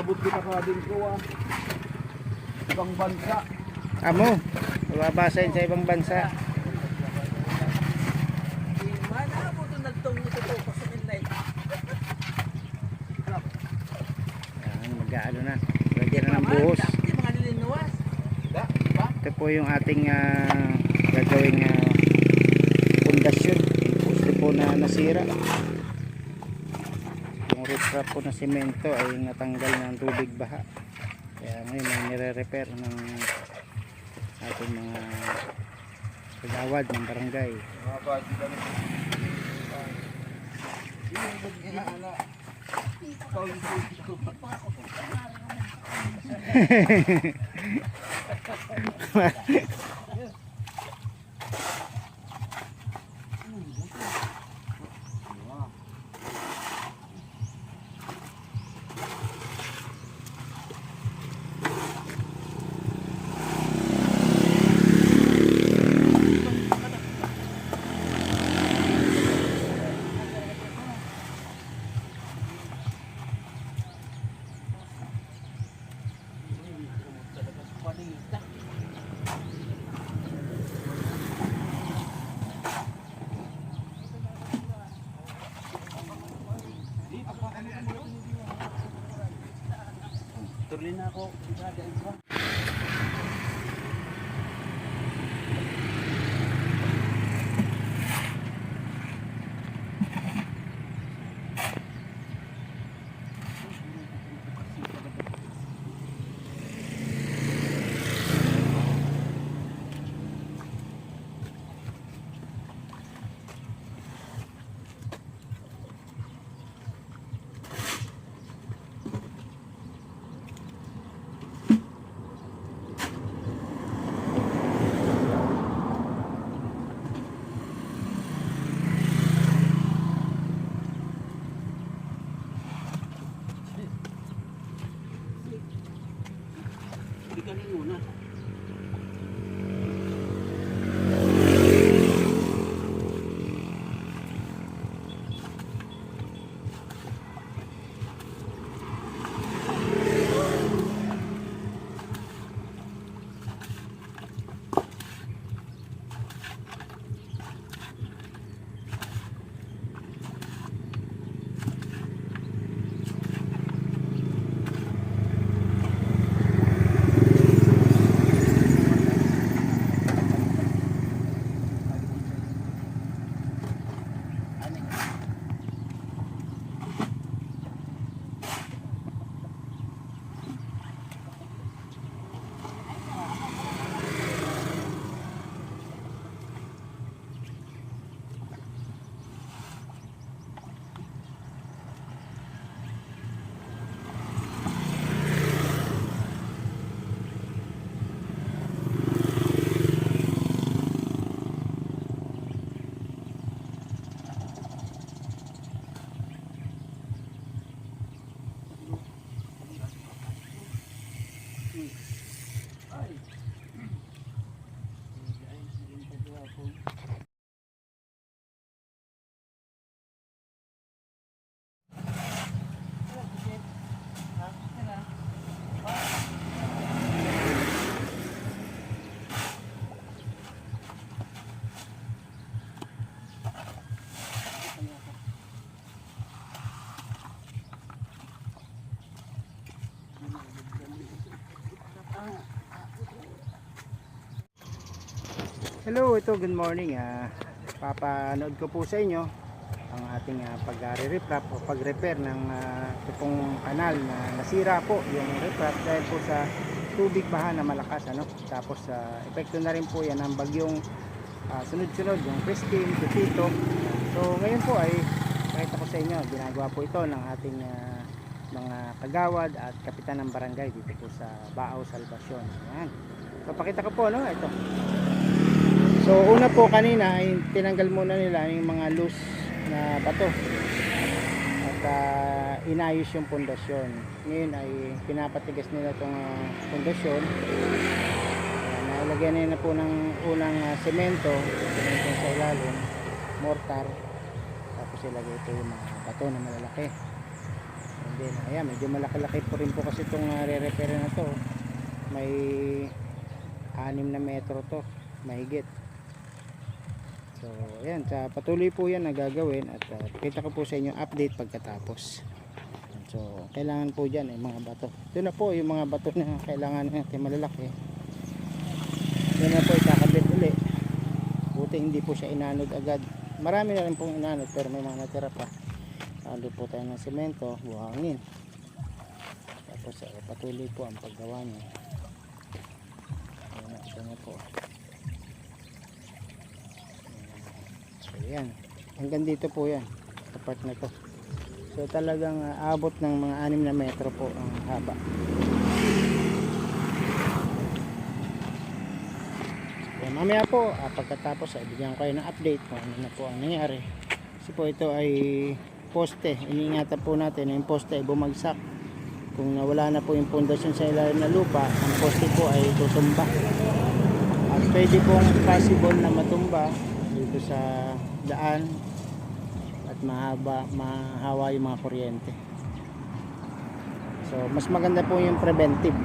Abot kita ka din ko ibang bansa. Amo, mababasahin sa ibang bansa. Mag-ano na, lagyan na ng buhos. Ito po yung ating gagawing pundasyon. Poste po na nasira. Yung riprap po na semento ay natanggal ng tubig baha. Kaya ngayon ay nire-repair ng ating mga kagawad ng barangay. Tuloy na ako. Biganin muna. Hello, ito good morning. Papanood ko po sa inyo ang ating pag-re-reprap o pag-repair ng ito pong kanal na nasira po yung reprap dahil po sa tubig baha na malakas, ano? Tapos epekto na rin po yan ng bagyong sunod-sunod, yung Christine, Tito. So ngayon po ay pakita ko sa inyo, ginagawa po ito ng ating mga kagawad at kapitan ng barangay dito po sa Baaw, Salvacion. Ayan. So pakita ko po, no? Ito. So una po kanina ay tinanggal muna nila yung mga loose na bato at inayos yung pundasyon. Ngayon ay pinapatigas nila itong pundasyon. Nalagyan nila po ng unang semento sa ilalim, mortar, tapos ilagay ito yung mga bato na malalaki. And Then ayan, medyo malaki-laki po rin po kasi itong re-repair na to. May 6 na metro to, mahigit. So ayan, patuloy po yan na gagawin at kita ko po sa inyo update pagkatapos. So kailangan po dyan mga bato. Ito na po yung mga bato na kailangan natin malalaki. Ito na po ikakabit uli. Buti hindi po siya inanod agad. Marami na rin pong inanod pero may mga natira pa. Ando po tayo ng semento, buhangin. Tapos patuloy po ang paggawa niya. Ito na po. So yan. Hanggang dito po yan. Sa part na to. So talagang abot ng mga 6 na metro po ang haba. So, mamaya po pagkatapos ay bigyan ko kayo ng update kung ano na po ang nangyari. Kasi po ito ay poste. Iniingatan po natin na yung poste ay bumagsak. Kung nawala na po yung pundasyon sa ilalim na lupa, ang poste po ay tutumba. At pwede pong possible na matumba dito sa daan at mahawa yung mga kuryente. So mas maganda po yung preventive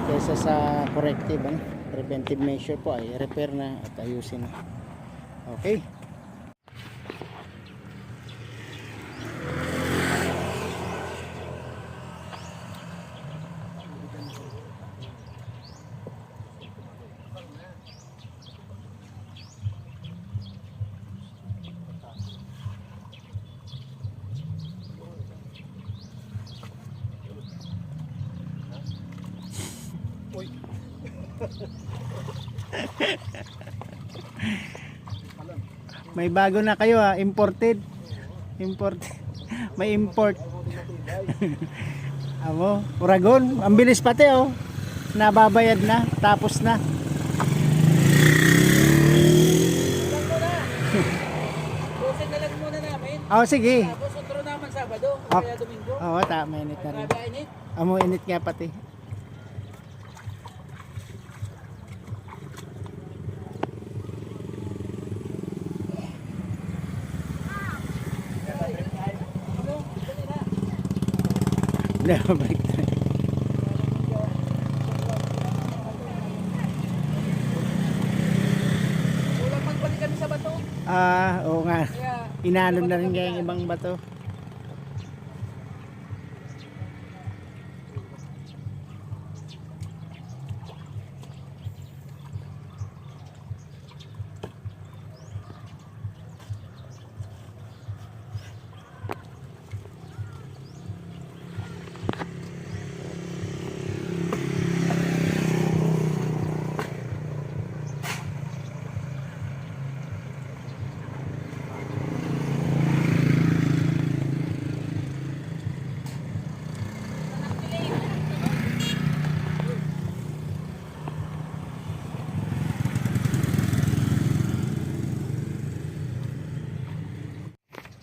kaysa sa corrective. Preventive measure po ay repair na at ayusin na. Okay. May bago na kayo imported. May import. Amo, Uragon, ang bilis pati nababayad na, tapos na. Busin na lang muna namin. Sige. Tapos otro naman Sabado, kaya Domingo. Tama, init na rin. Grabe init. Amo, init nga pati. Balik tayo. Kulang magbalik kami sa bato. Oo nga. Kaya Inalon na rin kaya yung ibang bato.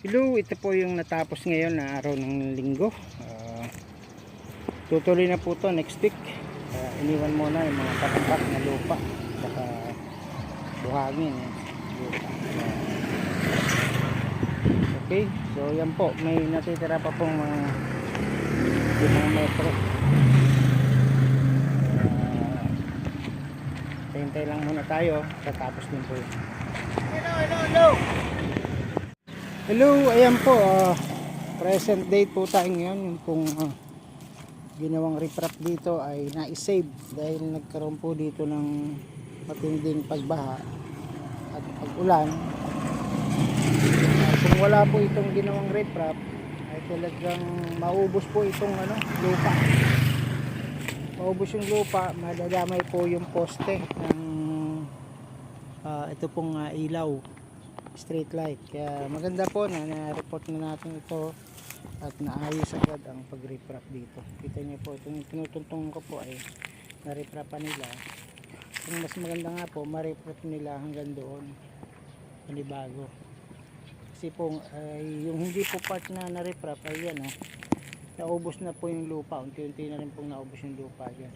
Hello, ito po yung natapos ngayon na araw ng linggo. Tutuloy na po to next week. Iniwan muna yung mga patampak na lupa saka buhangin lupa. Okay, so yan po, may natitira pa pong mga 5 metro. Hintay lang muna tayo, tatapos din po yun. Hello, ayan po, present date po tayo ngayon. Yung pong ginawang riprap dito ay na-save dahil nagkaroon po dito ng matinding pagbaha at pag-ulan. Kung wala po itong ginawang riprap ay talagang maubos po itong lupa. Maubos yung lupa, madadamay po yung poste ng ito pong ilaw, street light. Kaya maganda po na na-report na natin ito at naayos agad ang pag-riprap dito. Kita niyo po, itong tinutuntong ko po ay na-riprapan nila. Ang mas maganda nga po, ma-riprap nila hanggang doon, panibago. Kasi po yung hindi po part na na-riprap ay yan naubos na po yung lupa, unti-unti na rin pong naubos yung lupa dyan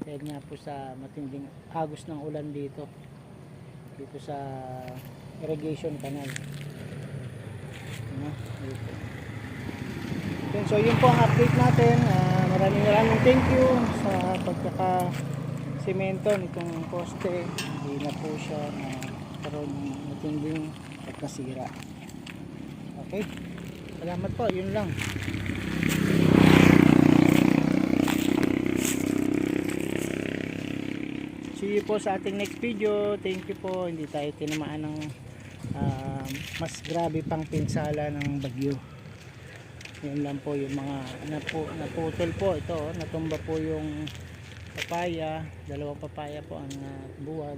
dahil nga po sa matinding agos ng ulan dito sa irrigation canal dito. So yun po ang update natin. Maraming thank you sa pagkaka-semento nitong poste. Hindi na po siya karoon ng matinding pagkasira. Okay, salamat po, yun lang. See you po sa ating next video. Thank you po. Hindi tayo tinamaan ng mas grabe pang pinsala ng bagyo. Yun lang po yung mga naputol po. Ito, natumba po yung papaya. Dalawang papaya po ang buwal.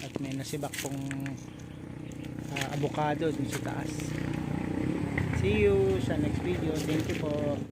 At may nasibak pong avocado dun sa taas. See you sa next video. Thank you po.